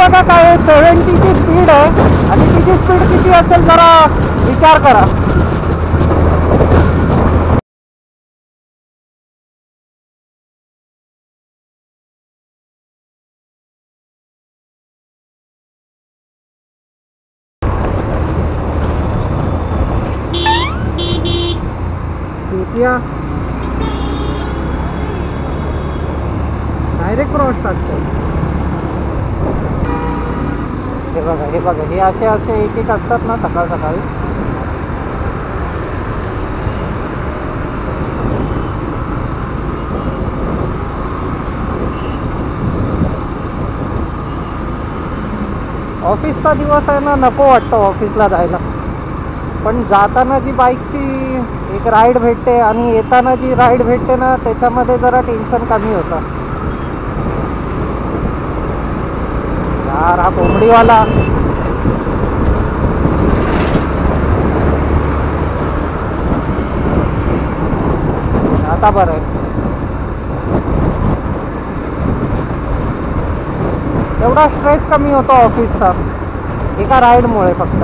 बघा काय 70ची स्पीड आहे आणि तिची स्पीड किती असेल जरा विचार करा. डायरेक्ट क्रॉस टाकतो. हे बघा हे बघा, हे असे असे एक एक असतात ना सकाळ सकाळी. ऑफिसचा दिवस आहे ना, नको वाटतं ऑफिसला जायला. पण जाताना जी बाईकची एक राईड भेटते आणि येताना जी राईड भेटते ना, त्याच्यामध्ये जरा टेन्शन कमी होतं. यार हा कोंबडीवाला आता बरं आहे. एवढा स्ट्रेस कमी होतो ऑफिसचा एका राईडमुळे फक्त.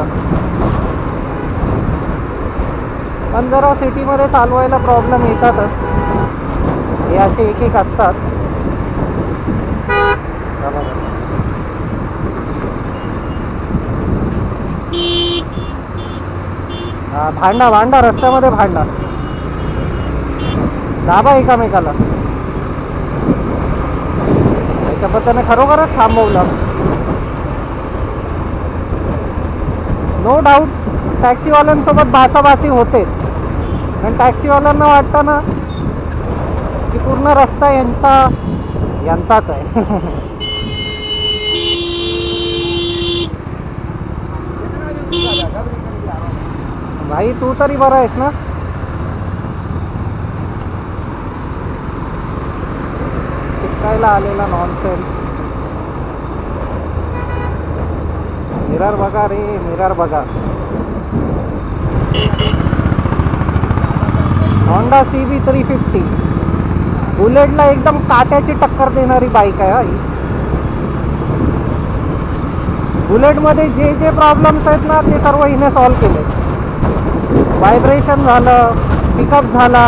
पण जरा सिटीमध्ये चालवायला प्रॉब्लेम येतातच. हे असे एक एक असतात. भांडा भांडा रस्त्यामध्ये भांडा, दाबा एकामेकाला. त्याच्या पद्धतीने खरोखरच थांबवलं. नो डाऊट टॅक्सीवाल्यांसोबत बाचाबाची होते, पण टॅक्सीवाल्यांना वाटतं ना की पूर्ण रस्ता यांचाच आहे. भाई तू तरी बरा आहेस ना? शिकायला आलेला नॉनसेन्स. मिरर बघा रे, मिरर बघा. होंडा CB 350 बुलेटला एकदम काट्याची टक्कर देणारी बाईक आहे. ही बुलेटमध्ये जे जे प्रॉब्लेम्स आहेत ना, ते सर्व हिने सॉल्व केले. व्हायब्रेशन झालं, पिकअप झाला,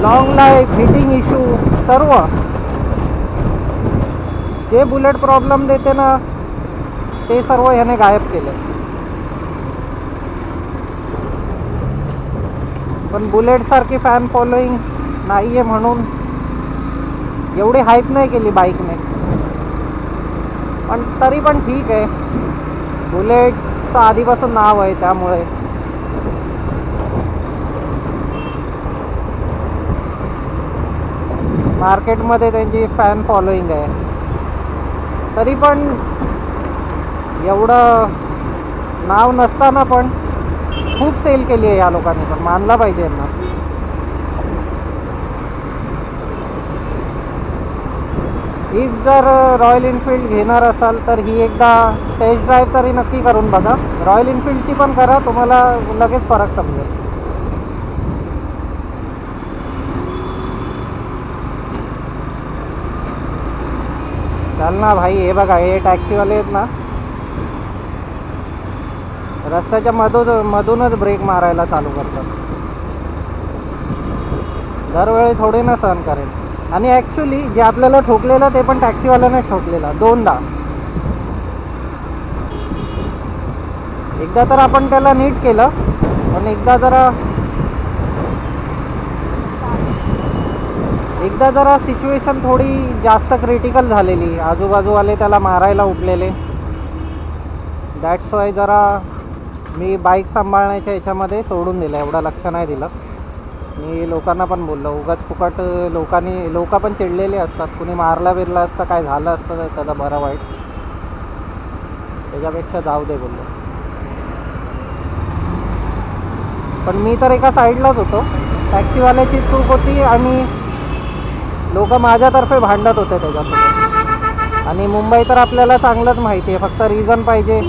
लॉंग लाईफ, हिटिंग इश्यू, सर्व जे बुलेट प्रॉब्लेम देते ना, ते सर्व ह्याने गायब केले. पण बुलेट सारखी फॅन फॉलोईंग नाही आहे म्हणून एवढी हाईप नाही केली बाईकने. पण तरी पण ठीक आहे, बुलेटचं आधीपासून नाव आहे त्यामुळे. मार्केटमध्ये त्यांची फॅन फॉलोईंग आहे. तरी पण एवढं नाव नसताना पण खूप सेल केली आहे या लोकांनी, पण मानला पाहिजे यांना. इफ जर रॉयल एनफिल्ड घेणार असाल तर ही एकदा टेस्ट ड्राईव्ह तरी नक्की करून बघा. रॉयल एनफिल्डची पण करा, तुम्हाला लगेच फरक समजेल. चल ना भाई. हे बघा, हे टॅक्सीवाले आहेत ना, रस्त्याच्या मधूनच ब्रेक मारायला चालू करतात. दरवेळी थोडी ना सहन करेल. आणि ॲक्च्युली जे आपल्याला ठोकलेलं ते पण टॅक्सीवाल्यानेच ठोकलेलं दोनदा. एकदा तर आपण त्याला नीट केलं, पण एकदा जरा सिच्युएशन थोडी जास्त क्रिटिकल झालेली. आजूबाजूवाले त्याला मारायला उठलेले. दॅट्स वाय जरा मी बाईक सांभाळण्याच्या ह्याच्यामध्ये सोडून दिलं, एवढं लक्ष नाही दिलं. मी लोकांना पण बोललो, उगाच फुकट लोक पण चिडलेले असतात. कुणी मारला बिरला असतं, काय झालं असतं तर त्याचं बरं वाईट, त्याच्यापेक्षा जाऊ दे बोललो. पण मी तर एका साईडलाच होतो. टॅक्सीवाल्याची चूक होती आणि लोक माझ्यातर्फे भांडत होते त्याच्यासोबत. आणि मुंबई तर आपल्याला चांगलंच माहिती आहे, फक्त रिझन पाहिजे.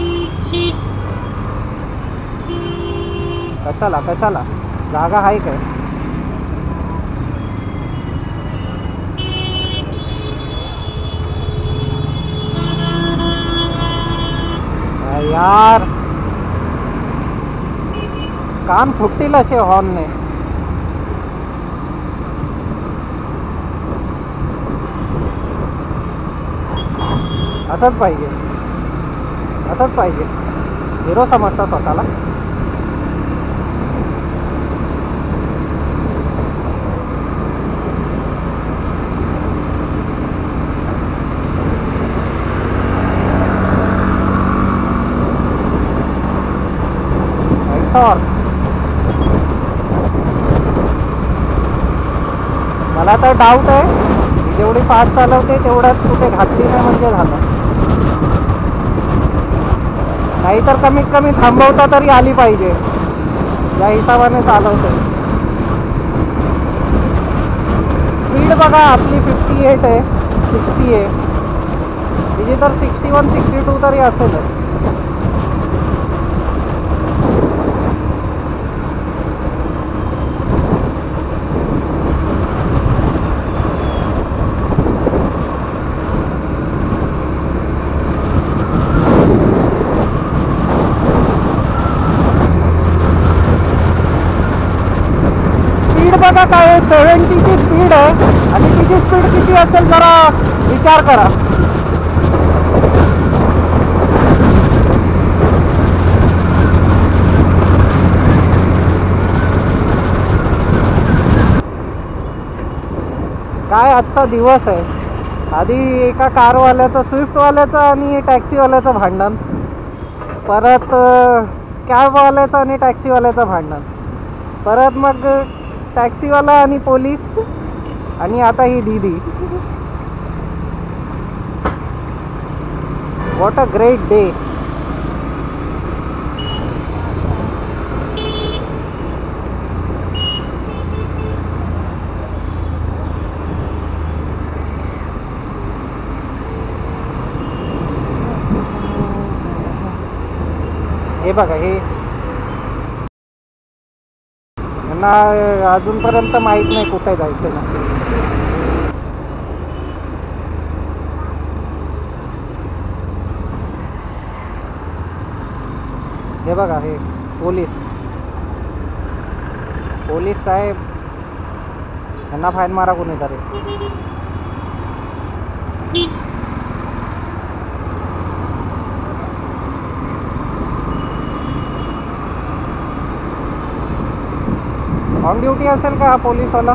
कशाला जागा आहे काय? यार कान फुटतील असे हॉर्नने. असंच पाहिजे, असंच पाहिजे. हिरो समजता स्वतःला. मला तर डाऊट आहे, मी जेवढी फास्ट चालवते तेवढ्यात कुठे घातली नाही म्हणजे झालं. नाहीतर कमीत कमी थांबवता तरी आली पाहिजे, या हिशोबाने चालवते. स्पीड बघा आपली 58 आहे, 60 आहे. तिची तर 61 62 तरी असेलच. बघा काय 70ची स्पीड आहे आणि तिची स्पीड किती असेल जरा विचार करा. काय आजचा दिवस आहे. आधी एका कारवाल्याचं, स्विफ्टवाल्याचं आणि टॅक्सीवाल्याचं भांडण, परत कॅबवाल्याचं आणि टॅक्सीवाल्याचं भांडण, परत मग टॅक्सीवाला आणि पोलीस, आणि आता ही दीदी. What a great day. हे बघा, हे यांना अजूनपर्यंत माहीत नाही कुठे जायचं ना. हे बघा, हे पोलीस साहेब, यांना फाईन मारा कोणीतरी. ऑन ड्युटी असेल का हा पोलीसवाला?